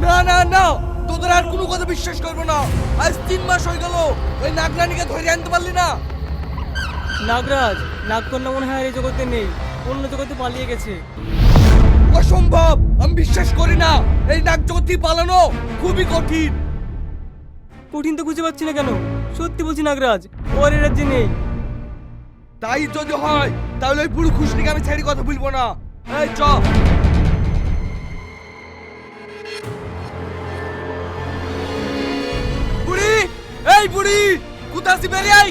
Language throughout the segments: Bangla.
না না না, তোদের আর কোনো কথা বিশ্বাস করবো না। আজ 3 মাস হয়ে গেল ওই নাগরানীকে ধরে আনতে পারলি না। নাগরাজ, নাগকন্যা মনে হয় আর এই জগতে নেই, অন্য জগতে পালিয়ে গেছে। অসম্ভব, আমি বিশ্বাস করি না। এই নাগ জগৎ পালানো খুবই কঠিন। কঠিন তো খুঁজে পাচ্ছি না কেন? সত্যি বলছি নাগরাজ, ওর এই রাজ্যে নেই। তাই যদি হয় তাহলে ওই বুড়ো খুশনিকে আমি ছেড়ে কথা বলবো না। এই চ। বুড়ি, এই বুড়ি, কোথা আছি বেরিয়ে আই।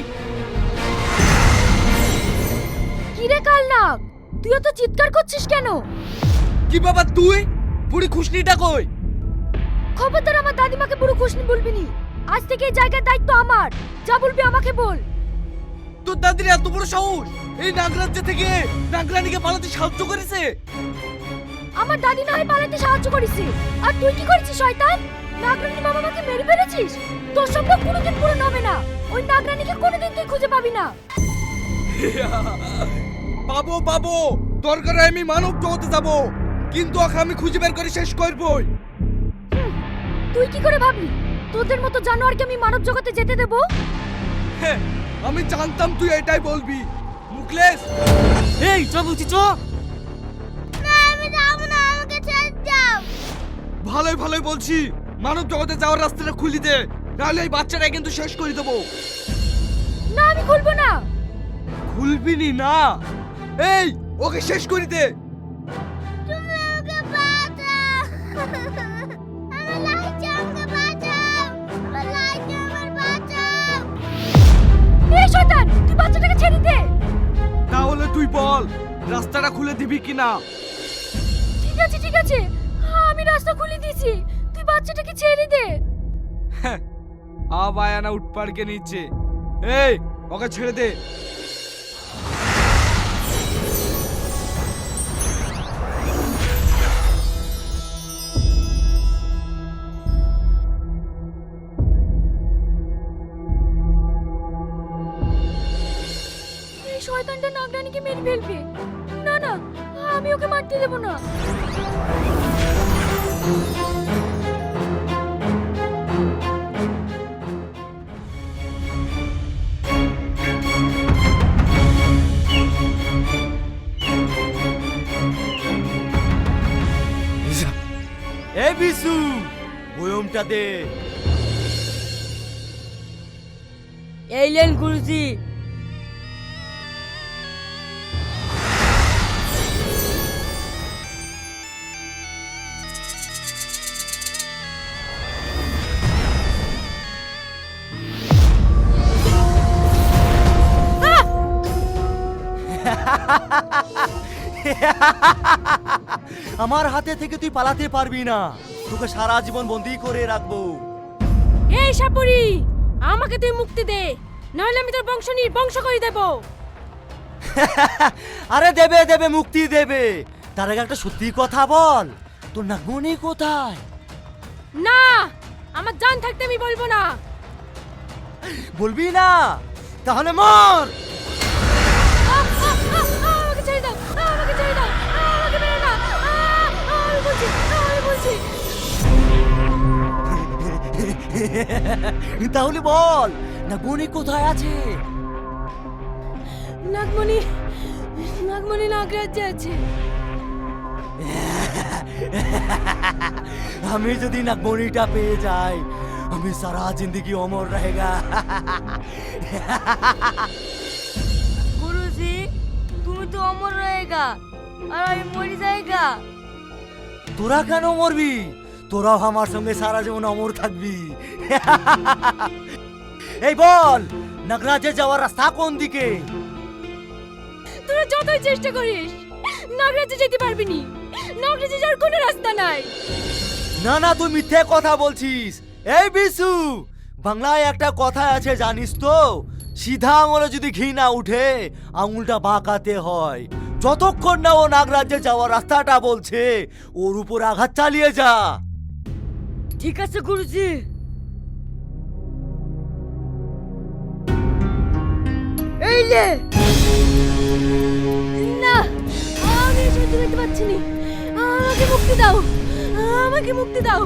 কি রে কালনাগ, তুই তো চিৎকার করছিস কেন? কি বাবা তুই? বুড়ি খুশনিটা কই? খবরদার আমার দাদিমাকে বুড়ো খুশনি বলবি নি। আজ থেকে এই জায়গার দায়িত্ব আমার। যা বলবি আমাকে বল। তোর দাদির এত বড় সাহস এই নাগরাজ্য থেকে নাগরানীকে পালাতে সাহায্য করেছে? আমার দাদি না হয় পালাতে সাহায্য করেছে, আর তুই কি করেছিস শয়তান? নাগরানী বাবা মাকে মেরে ফেলেছিস। তোর স্বপ্ন কোনোদিন পূরণ হবে না। ওই নাগরানীকে কোনোদিন তুই খুঁজে পাবি না। পাবো পাবো, দরকার হয় আমি মানব জগতে যাবো, কিন্তু ওকে আমি খুঁজে বের করে শেষ করবই। তুই কি করে ভাবলি তোদের মতো জানোয়ারকে আমি মানব জগতে যেতে দেব? হ্যাঁ, আমি জানতাম তুই এটাই বলবি। মুকলেশ, এই চ বলছি, চ। না আমি যাব না, আমাকে ছেড়ে দাও। ভালোই ভালোই বলছি, মানব জগতে যাওয়ার রাস্তাটা খুলি দে, নাহলে এই বাচ্চাটা কিন্তু শেষ করে দেবো। না আমি খুলবো না। খুলবিনি না? এই ওকে শেষ করে দে। তুমি আমাকে বাঁচাও। আমার লাইট আমাকে বাঁচাও। আমার লাইট আমার বাঁচাও। এই শয়তান, তুই বাচ্চাটাকে ছেড়ে দে। তাহলে তুই বল রাস্তাটা খুলে দিবি কিনা? ঠিক আছে ঠিক আছে, আমি রাস্তা খুলে দিয়েছি, তুই বাচ্চাটাকে ছেড়ে দে। আবায়ানা উঠপাড়কে নিচ্ছে। এই ওকে ছেড়ে দে। এই শয়তানটা নাগরানীকে মেরে ফেলবে। না না, আমি ওকে মারতে দেব না। এই বিশু, বয়মটা দে। এই লেন গুরুজি। আমার হাতে থেকে তুই পালাতে পারবি না, তোকে সারা জীবন বন্দি করে রাখবো। এই সাপুরি, আমাকে তুই মুক্তি দে, নাহলে আমি তোর বংশ নির্বংশ করে দেব। আরে দেবে দেবে, মুক্তি দেবে। তার আগে একটা সত্যি কথা বল, তোর নাগমণি কোথায়? না, আমার জান থাকতে আমি বলবো না। বলবি না? তাহলে মর। আমাকে ছেড়ে দাও, আমাকে ছেড়ে দাও, আমাকে মেরো না। আমি বলছি, আমি বলছি। তাহলে বল নাগমণি কোথায় আছে? নাগমণি, নাগমণি নাগরাজ্যে আছে। আমি যদি নাগমণিটা পেয়ে যাই, আমি সারা জিন্দগি অমর रहेगा। গুরুজি, তুমি তো অমর রয়েগা আর আমি মরে যাইগা। তোরা কেন মরবি? তোরাও আমার সঙ্গে সারা জীবন অমর থাকবি। এই বল, নাগরাজে যাওয়ার রাস্তা কোন দিকে? তোরা যতই চেষ্টা করিস নাগরাজ্যে যেতে পারবি নি। নাগরাজ্যে যাওয়ার কোনো রাস্তা নাই। না না, তুই মিথ্যে কথা বলছিস। এই বিশু, বাংলায় একটা কথা আছে জানিস তো? সিধা আঙুলে যদি ঘি না উঠে, আঙুলটা বাঁকাতে হয়। যতক্ষণ না ও নাগরাজ্যে যাওয়ার রাস্তাটা বলছে, ওর উপর আঘাত চালিয়ে যা। ঠিক আছে গুরুজি। এই লে। না, আমি সহ্য করতে পারছি না। আমাকে মুক্তি দাও, আমাকে মুক্তি দাও।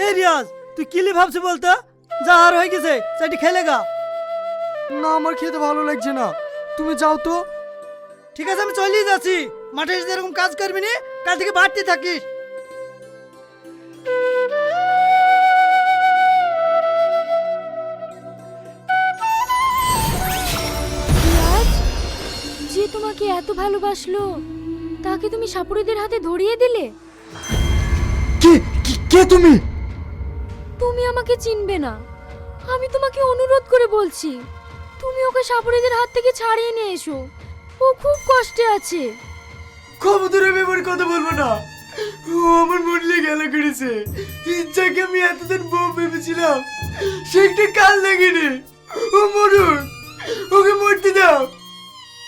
এই রিয়াজ, তুই কিলি ভাবছিস বলতো? যা আর হয়ে গেছে, সেটি খেলে গা। না, আমার খেতে ভালো লাগছে না, তুমি যাও তো। ঠিক আছে, আমি চলেই যাচ্ছি। মাঠে এসে এরকম কাজ করবি না, কাল থেকে বাড়তে থাকিস। রাজ, যে তোমাকে এত ভালোবাসলো তাকে তুমি সাপুড়েদের হাতে ধরিয়ে দিলে। কে কে তুমি? তুমি আমাকে চিনবে না, আমি তোমাকে অনুরোধ করে বলছি, তুমি ওকে সাপুড়েদের হাত থেকে ছাড়িয়ে নিয়ে এসো। ও খুব কষ্টে আছে। খবরের ব্যাপারে কথা বলবো না, ও আমার মন নিয়ে গেলা করেছে। যাকে আমি এতদিন বউ ভেবেছিলাম সেটা কাল লাগেনি, ও মরুন, ওকে মরতে দাও।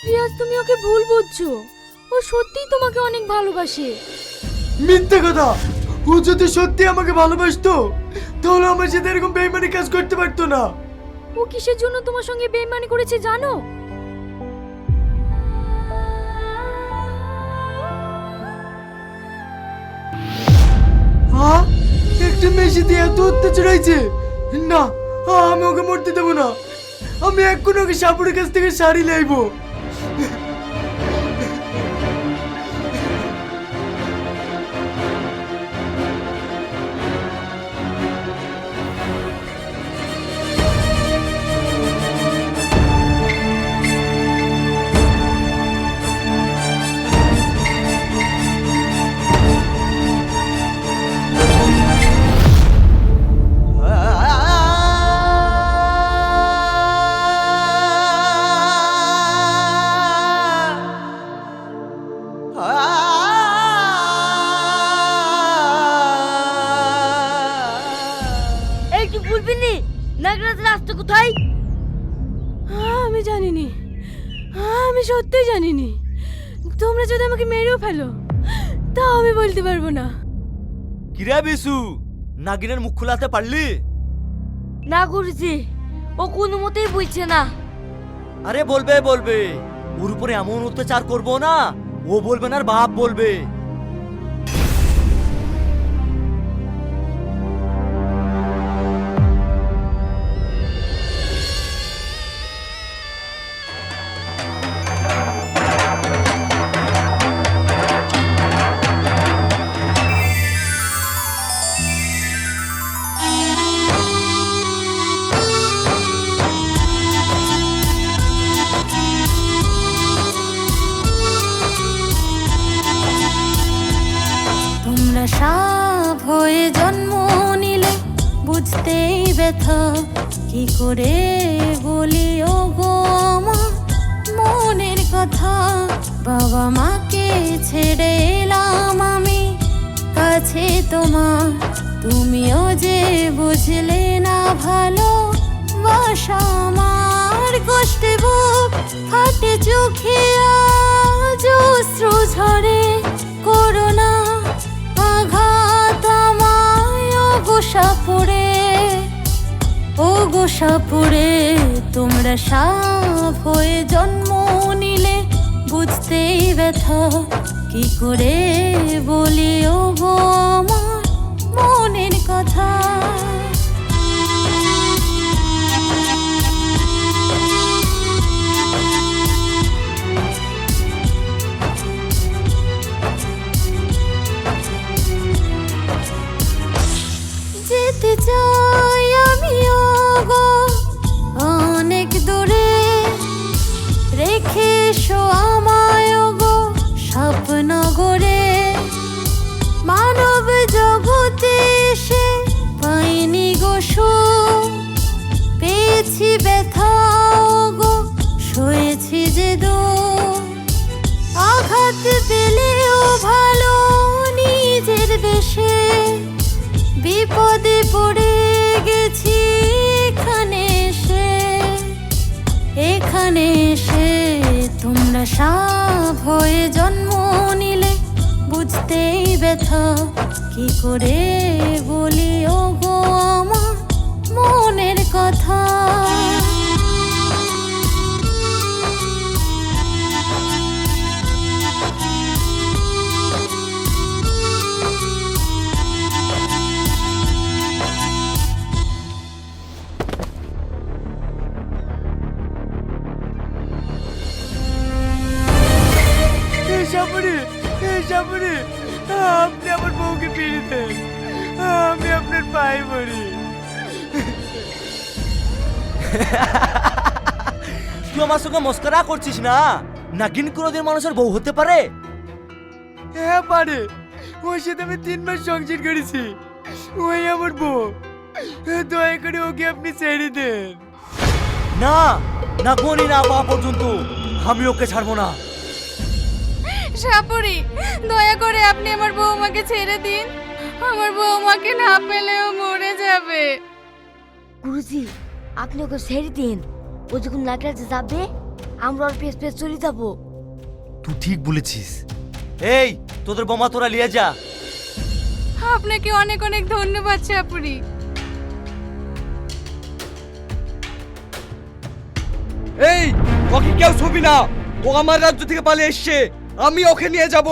রিয়াজ, তুমি ওকে ভুল বুঝছো, ও সত্যিই তোমাকে অনেক ভালোবাসে। মিথ্যা কথা, ও যদি সত্যি আমাকে ভালোবাসতো তাহলে আমার সাথে এরকম বেইমানি কাজ করতে পারতো না। ও কিসের জন্য তোমার সঙ্গে বেইমানি করেছে জানো? হ্যাঁ, একটা মেশি দিয়ে এত অত্যাচার হয়েছে না, আমি ওকে মরতে দেবো না। আমি এখন ওকে সাপুরের কাছ থেকে শাড়ি লাইবো। একটু বলবি নি নাগরাজের রাস্তা কোথায়? আমি জানিনি, আমি সত্যিই জানিনি। তোমরা যদি আমাকে মেরেও ফেলো তাও আমি বলতে পারবো না। কিরে বিশু, নাগিনের মুখ খোলাতে পারলি? না গুরুজি, ও কোনো মতেই বুঝছে না। আরে বলবে বলবে, ওর উপরে এমন অত্যাচার করবো না, ও বলবে না আর বাপ বলবে। তোমরা সাপ হয়ে জন্ম নিলে বুঝতেই ব্যথা কি করে বলি ও গো আমার মনের কথা। বাবা মাকে ছেড়ে এলাম আমি কাছে তোমার, তুমিও যে বুঝলে না ভালো বাসা আমার। কষ্টে বুক ফাটে চোখে আজ অশ্রু ঝরে, করোনা আঘাত আমায় ও গোসাপুরে, ও গোসাপুরে। তোমরা সাপ হয়ে জন্ম নিলে বুঝতেই ব্যথা কি করে বলি ও গো আমার মনের কথা। যেতে চাই আমিও গো অনেক দূরে, রেখে এসো আমায় গো স্বপ্নগরে। মানব জগতে এসে পাইনি গো সুখ, পেয়েছি ব্যথা গো সয়েছি যে দুঃখ। আঘাত পেলেও ভালো নিজের দেশে, বিপদে পড়ে গেছি এখানে এসে, এখানে এসে। তোমরা সাপ হয়ে জন্ম নিলে বুঝতেই ব্যথা কি করে বলি ও গো আমার মনের কথা। সাপুরি, সাপুরি, আপনি আমার বউকে ফিরে দেন, আমি আপনার পায়ে পড়ি। তুই আমার সঙ্গে মস্করা করছিস না? নাগিন কোনোদিন মানুষের বউ হতে পারে? হ্যাঁ পারে, ওর সাথে আমি 3 মাস সংসার করেছি, ওই আমার বউ। দয়া করে ওকে আপনি ছেড়ে দেন। না, না গনি না পাওয়া পর্যন্ত আমি ওকে ছাড়বো না। সাপুরি, দয়া করে আপনি আমার বৌমাকে ছেড়ে দিন, আমার বৌমাকে না পেলেও মরে যাবে। গুরুজি, আপনি ওকে ছেড়ে দিন, ও যখন নাগরাজে যাবে আমরা ওর পেছ পেছ চলে যাবো। তুই ঠিক বলেছিস। এই তোদের বোমা তোরা নিয়ে যা। আপনাকে অনেক অনেক ধন্যবাদ সাপুরি। এই ওকে কেউ ছবি না, ও আমার রাজ্য থেকে পালিয়ে এসছে, আমি ওকে নিয়ে যাব।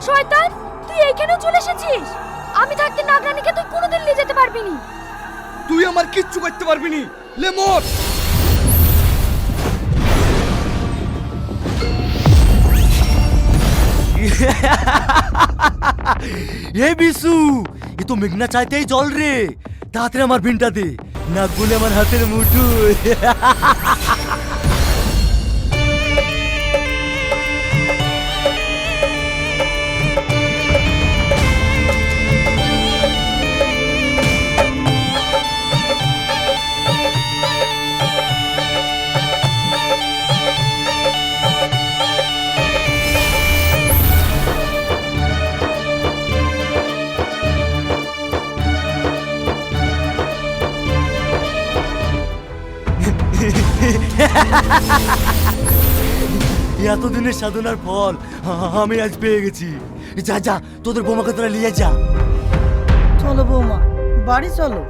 শয়তান, তুই এইখানেও চলে এসেছিস? আমি থাকতে নাগরানীকে তুই কোনোদিন নিয়ে যেতে পারবি না। তুই আমার কিচ্ছু করতে পারবি নি, লে মর। এই বিশু, এ তো মেঘনা চাইতেই জল রে। তাড়াতাড়ি আমার বিনটা দে, নাক গুলে আমার হাতের মুঠো। এতদিনের সাধনার ফল আমি আজ পেয়ে গেছি। যা যা, তোদের বোমাকে তোরা নিয়ে যা। চলো বৌমা, বাড়ি চলো।